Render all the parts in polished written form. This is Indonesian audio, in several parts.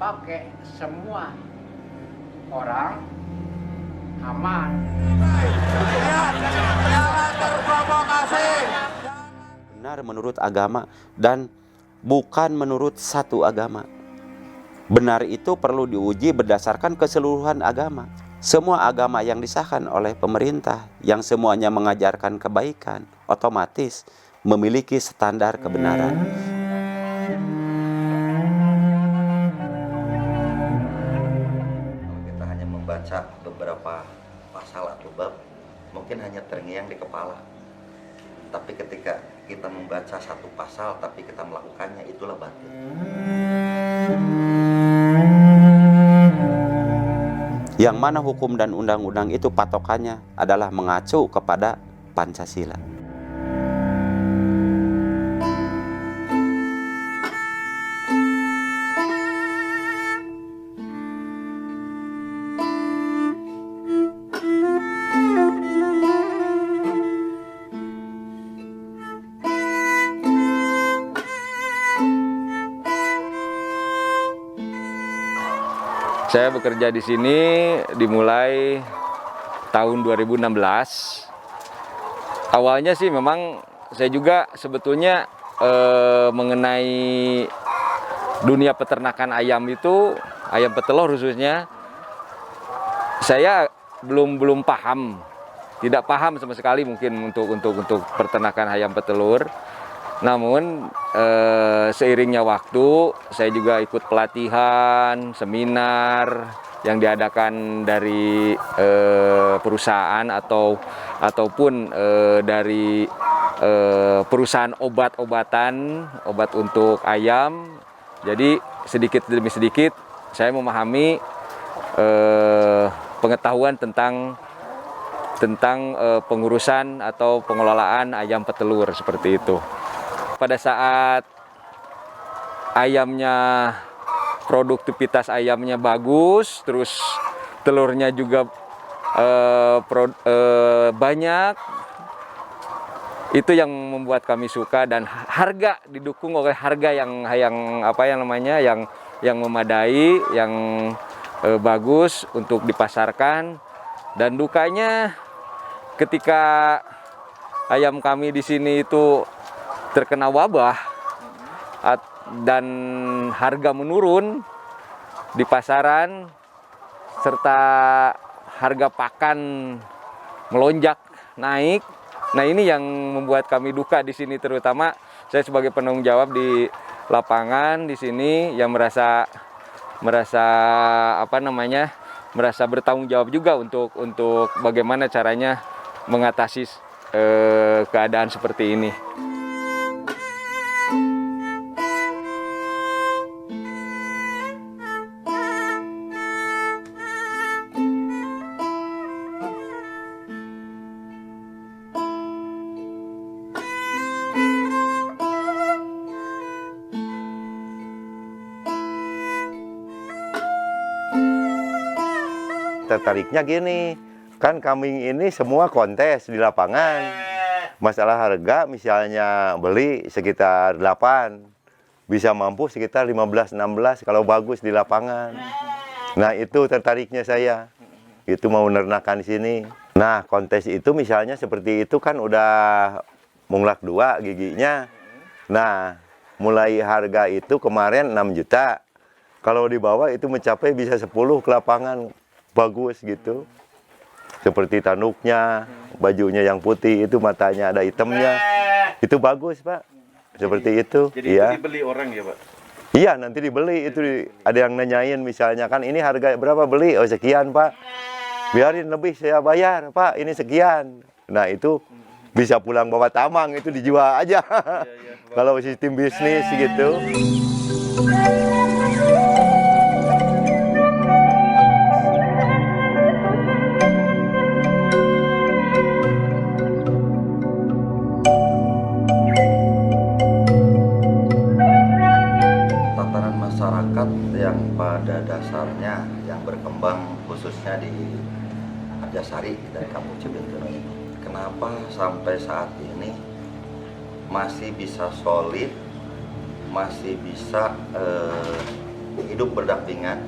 pakai semua orang aman. Benar menurut agama dan bukan menurut satu agama. Benar itu perlu diuji berdasarkan keseluruhan agama. Semua agama yang disahkan oleh pemerintah, yang semuanya mengajarkan kebaikan, otomatis memiliki standar kebenaran. Kalau kita hanya membaca beberapa pasal atau bab, mungkin hanya terngiang di kepala. Tapi ketika kita membaca satu pasal tapi kita melakukannya, itulah batin. Yang mana hukum dan undang-undang itu patokannya adalah mengacu kepada Pancasila. Saya bekerja di sini dimulai tahun 2016. Awalnya sih memang saya juga sebetulnya mengenai dunia peternakan ayam itu, ayam petelur khususnya, saya belum paham, tidak paham sama sekali mungkin untuk peternakan ayam petelur. Namun seiringnya waktu saya juga ikut pelatihan, seminar yang diadakan dari perusahaan ataupun dari perusahaan obat-obatan, obat untuk ayam. Jadi sedikit demi sedikit saya memahami pengetahuan tentang pengurusan atau pengelolaan ayam petelur seperti itu. Pada saat ayamnya, produktivitas ayamnya bagus, terus telurnya juga banyak, itu yang membuat kami suka, dan harga didukung oleh harga yang memadai, yang bagus untuk dipasarkan. Dan dukanya ketika ayam kami di sini itu terkena wabah dan harga menurun di pasaran, serta harga pakan melonjak naik. Nah, ini yang membuat kami duka di sini, terutama saya sebagai penanggung jawab di lapangan di sini yang merasa bertanggung jawab juga untuk bagaimana caranya mengatasi keadaan seperti ini. Tertariknya gini, kan kambing ini semua kontes di lapangan. Masalah harga misalnya beli sekitar 8, bisa mampu sekitar 15-16 kalau bagus di lapangan. Nah, itu tertariknya saya. Itu mau menernakan di sini. Nah, kontes itu misalnya seperti itu kan udah munglak 2 giginya. Nah, mulai harga itu kemarin 6 juta. Kalau di bawah itu mencapai bisa 10 ke lapangan. Bagus gitu, seperti tanduknya, bajunya yang putih, itu matanya ada hitamnya, itu bagus Pak, seperti itu. Jadi ya. itu dibeli orang ya Pak? Iya, nanti dibeli, itu ada yang nanyain misalnya, kan ini harga berapa beli, oh sekian Pak, biarin lebih saya bayar Pak, ini sekian. Nah itu bisa pulang bawa tamang, itu dijual aja. Kalau sistem bisnis gitu. Masyarakat yang pada dasarnya yang berkembang khususnya di Arjasari dan Kampung Cibintu ini, kenapa sampai saat ini masih bisa solid, masih bisa hidup berdampingan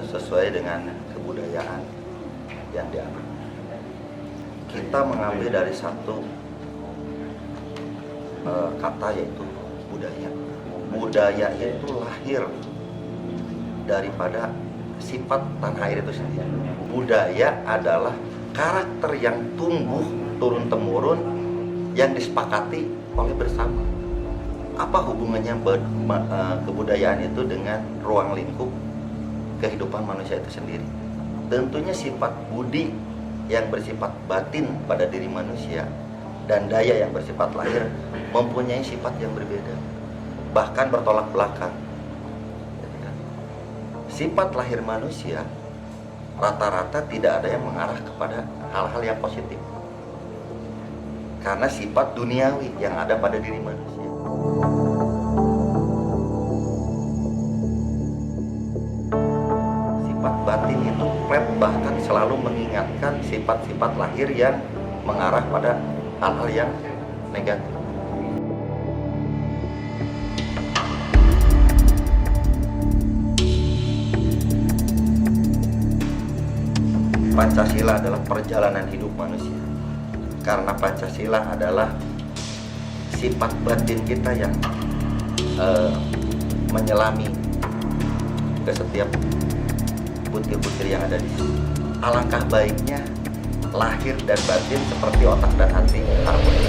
sesuai dengan kebudayaan yang dianut. Kita mengambil dari satu kata, yaitu budaya. Budaya itu lahir daripada sifat tanah air itu sendiri. Budaya adalah karakter yang tumbuh turun-temurun yang disepakati oleh bersama. Apa hubungannya kebudayaan itu dengan ruang lingkup kehidupan manusia itu sendiri? Tentunya sifat budi yang bersifat batin pada diri manusia dan daya yang bersifat lahir mempunyai sifat yang berbeda, bahkan bertolak belakang. Sifat lahir manusia rata-rata tidak ada yang mengarah kepada hal-hal yang positif, karena sifat duniawi yang ada pada diri manusia. Sifat batin itu bahkan selalu mengingatkan sifat-sifat lahir yang mengarah pada hal-hal yang negatif. Pancasila adalah perjalanan hidup manusia, karena Pancasila adalah sifat batin kita yang menyelami ke setiap butir-butir yang ada di sini. Alangkah baiknya lahir dan batin seperti otak dan hati harmoni.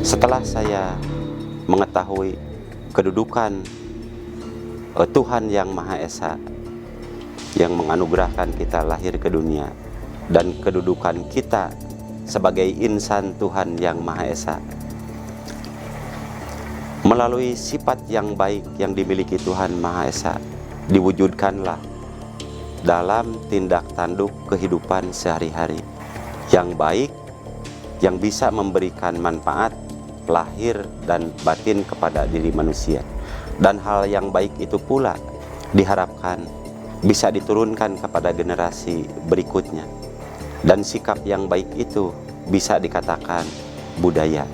Setelah saya mengetahui kedudukan Tuhan yang Maha Esa yang menganugerahkan kita lahir ke dunia, dan kedudukan kita sebagai insan Tuhan yang Maha Esa, melalui sifat yang baik yang dimiliki Tuhan Maha Esa, diwujudkanlah dalam tindak tanduk kehidupan sehari-hari yang baik, yang bisa memberikan manfaat lahir dan batin kepada diri manusia. Dan hal yang baik itu pula diharapkan bisa diturunkan kepada generasi berikutnya, dan sikap yang baik itu bisa dikatakan budaya.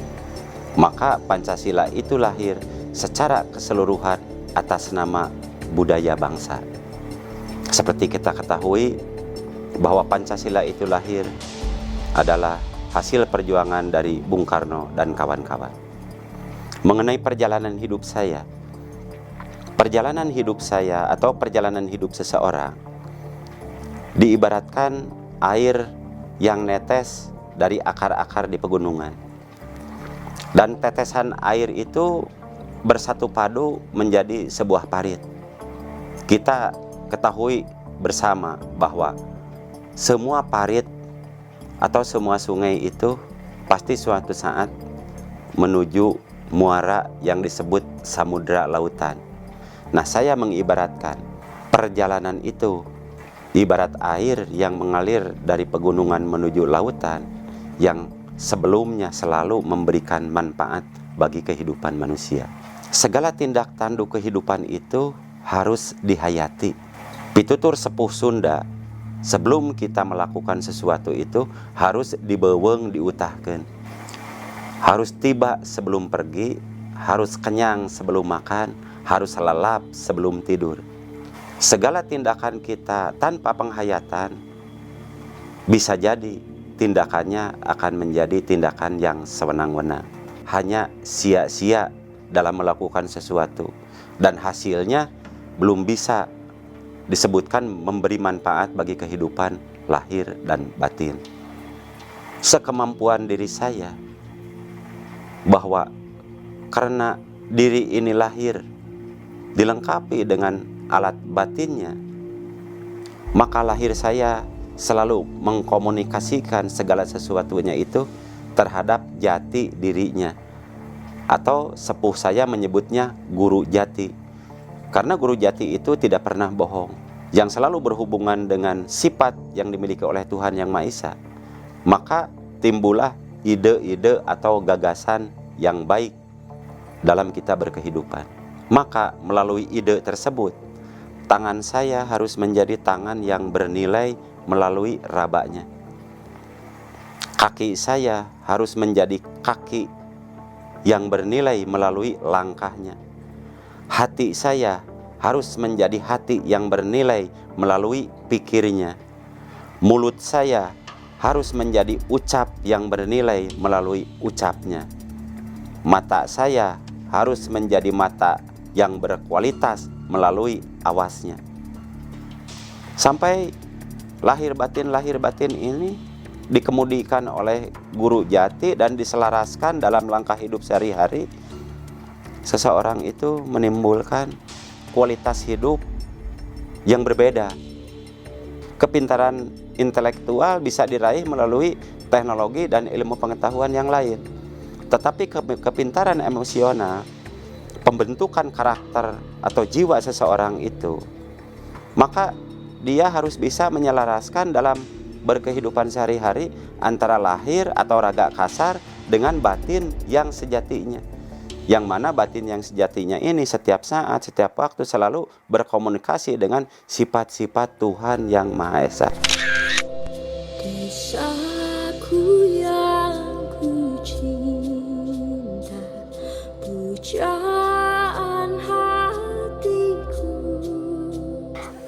Maka Pancasila itu lahir secara keseluruhan atas nama budaya bangsa. Seperti kita ketahui bahwa Pancasila itu lahir adalah hasil perjuangan dari Bung Karno dan kawan-kawan. Mengenai perjalanan hidup saya atau perjalanan hidup seseorang diibaratkan air yang netes dari akar-akar di pegunungan, dan tetesan air itu bersatu padu menjadi sebuah parit. Kita ketahui bersama bahwa semua parit atau semua sungai itu pasti suatu saat menuju muara yang disebut samudra lautan. Nah, saya mengibaratkan perjalanan itu ibarat air yang mengalir dari pegunungan menuju lautan, yang sebelumnya selalu memberikan manfaat bagi kehidupan manusia. Segala tindak tanduk kehidupan itu harus dihayati. Pitutur sepuh Sunda, sebelum kita melakukan sesuatu itu harus dibeweng, diutahkan. Harus tiba sebelum pergi, harus kenyang sebelum makan, harus lelap sebelum tidur. Segala tindakan kita tanpa penghayatan, bisa jadi tindakannya akan menjadi tindakan yang sewenang-wenang. Hanya sia-sia dalam melakukan sesuatu, dan hasilnya belum bisa disebutkan memberi manfaat bagi kehidupan lahir dan batin. Sekemampuan diri saya, bahwa karena diri ini lahir dilengkapi dengan alat batinnya, maka lahir saya selalu mengkomunikasikan segala sesuatunya itu terhadap jati dirinya, atau sepuh saya menyebutnya guru jati. Karena guru jati itu tidak pernah bohong, yang selalu berhubungan dengan sifat yang dimiliki oleh Tuhan Yang Maha Esa. Maka timbullah ide-ide atau gagasan yang baik dalam kita berkehidupan. Maka melalui ide tersebut, Tangan saya harus menjadi tangan yang bernilai melalui rabanya. Kaki saya harus menjadi kaki yang bernilai melalui langkahnya. Hati saya harus menjadi hati yang bernilai melalui pikirnya. Mulut saya harus menjadi ucap yang bernilai melalui ucapnya. Mata saya harus menjadi mata yang berkualitas melalui awasnya. Sampai lahir batin ini dikemudikan oleh guru jati dan diselaraskan dalam langkah hidup sehari-hari, seseorang itu menimbulkan kualitas hidup yang berbeda. Kepintaran intelektual bisa diraih melalui teknologi dan ilmu pengetahuan yang lain. Tetapi kepintaran emosional, pembentukan karakter atau jiwa seseorang itu, maka dia harus bisa menyelaraskan dalam berkehidupan sehari-hari antara lahir atau raga kasar dengan batin yang sejatinya. Yang mana batin yang sejatinya ini setiap saat, setiap waktu selalu berkomunikasi dengan sifat-sifat Tuhan Yang Maha Esa. Desaku yang ku cinta, pujaan hatiku.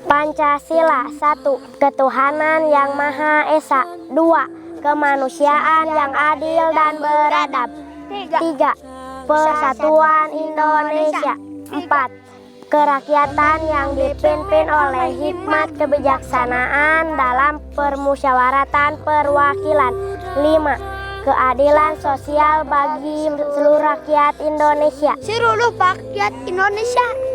Pancasila. 1. Ketuhanan yang Maha Esa. 2. Kemanusiaan yang adil dan beradab. 3. Persatuan Indonesia. 4. Kerakyatan yang dipimpin oleh hikmat kebijaksanaan dalam permusyawaratan perwakilan. 5. Keadilan sosial bagi seluruh rakyat Indonesia. Seluruh rakyat Indonesia.